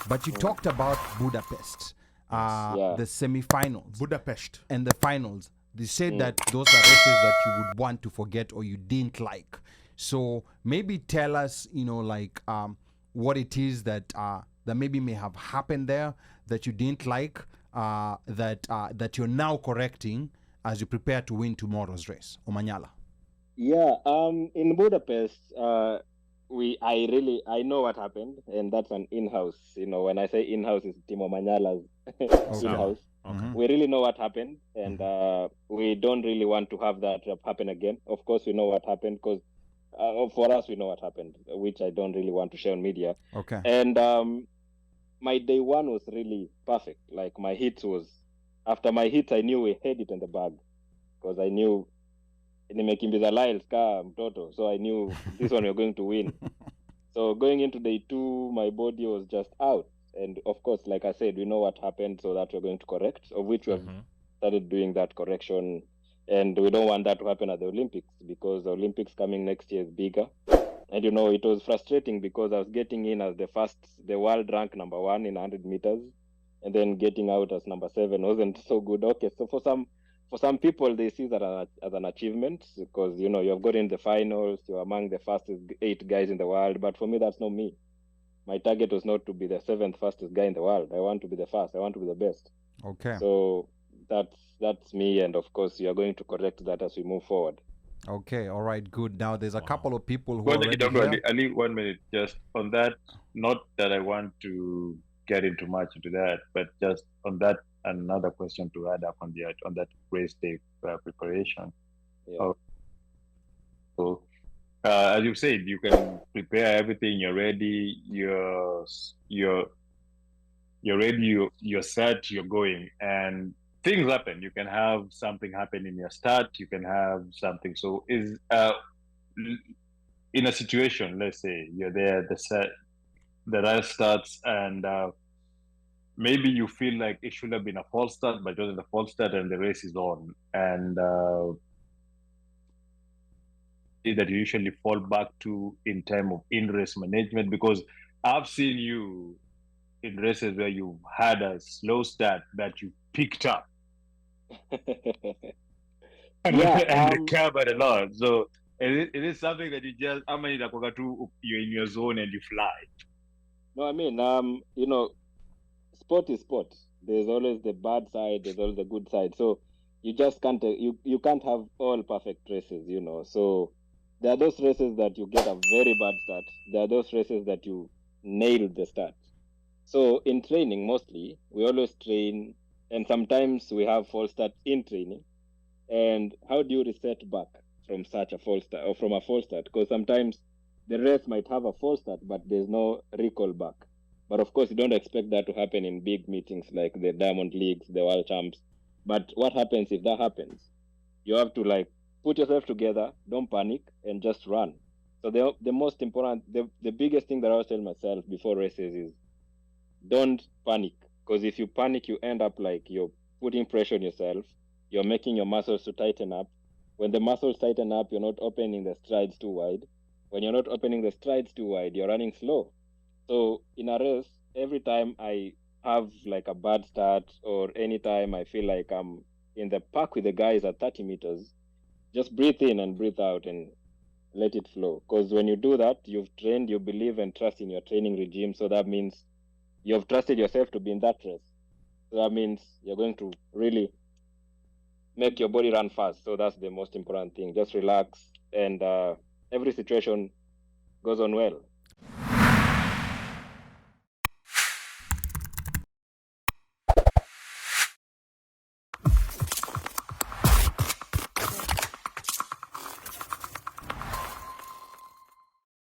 But you talked about Budapest, the semi-finals, Budapest, and the finals. They said that those are races that you would want to forget or you didn't like. So maybe tell us, what it is that that maybe may have happened there that you didn't like, that you're now correcting as you prepare to win tomorrow's race, OMANYALA. Yeah, in Budapest, I know what happened, and that's an in-house. When I say in-house, it's Team OMANYALA's in-house. Okay. We really know what happened, and we don't really want to have that happen again. Of course, we know what happened because for us, we know what happened, which I don't really want to share on media. Okay. And my day one was really perfect. Like my hits after my hits, I knew we had it in the bag because I knew nimekimbiza Lyles ka mtoto, so I knew this one we were going to win. So going into day two, my body was just out. And of course, like I said, we know what happened, so that we're going to correct, of which we have started doing that correction. And we don't want that to happen at the Olympics because the Olympics coming next year is bigger. And it was frustrating because I was getting in as the world rank number 1 in 100 meters, and then getting out as number 7 wasn't so good. Okay, so for some people, they see that as an achievement because, you've got in the finals, you're among the fastest 8 guys in the world. But for me, that's not me. My target was not to be the 7th fastest guy in the world. I want to be the first. I want to be the best. Okay. So that's me. And of course, you are going to correct that as we move forward. Okay. All right. Good. Now, there's a couple of people who Well, are already here. Ali, 1 minute, just on that. Not that I want to get into much into that, but just on that, another question to add up on that race day preparation. Yeah. So, as you said, you can prepare everything. You're ready. You're ready. You're set. You're going, and things happen. You can have something happen in your start. You can have something. So, is in a situation, let's say you're there, the race starts, and maybe you feel like it should have been a false start, but it wasn't a false start, and the race is on, and that you usually fall back to in terms of in-race management, because I've seen you in races where you had a slow start that you picked up and recovered a lot. So it is something that you just, you're in your zone and you fly. No, I mean, sport is sport. There's always the bad side, there's always the good side. So you just can't you can't have all perfect races, So there are those races that you get a very bad start. There are those races that you nail the start. So in training, mostly, we always train, and sometimes we have false starts in training. And how do you reset back from such a false start or from a false start? Because sometimes the race might have a false start, but there's no recall back. But of course, you don't expect that to happen in big meetings like the Diamond Leagues, the World Champs. But what happens if that happens? You have to put yourself together, don't panic, and just run. So the most important, the biggest thing that I always tell myself before races is don't panic. Because if you panic, you end up you're putting pressure on yourself. You're making your muscles to tighten up. When the muscles tighten up, you're not opening the strides too wide. When you're not opening the strides too wide, you're running slow. So in a race, every time I have a bad start or anytime I feel like I'm in the pack with the guys at 30 meters, just breathe in and breathe out and let it flow. Because when you do that, you've trained, you believe and trust in your training regime. So that means you've trusted yourself to be in that race. So that means you're going to really make your body run fast. So that's the most important thing. Just relax, and every situation goes on well.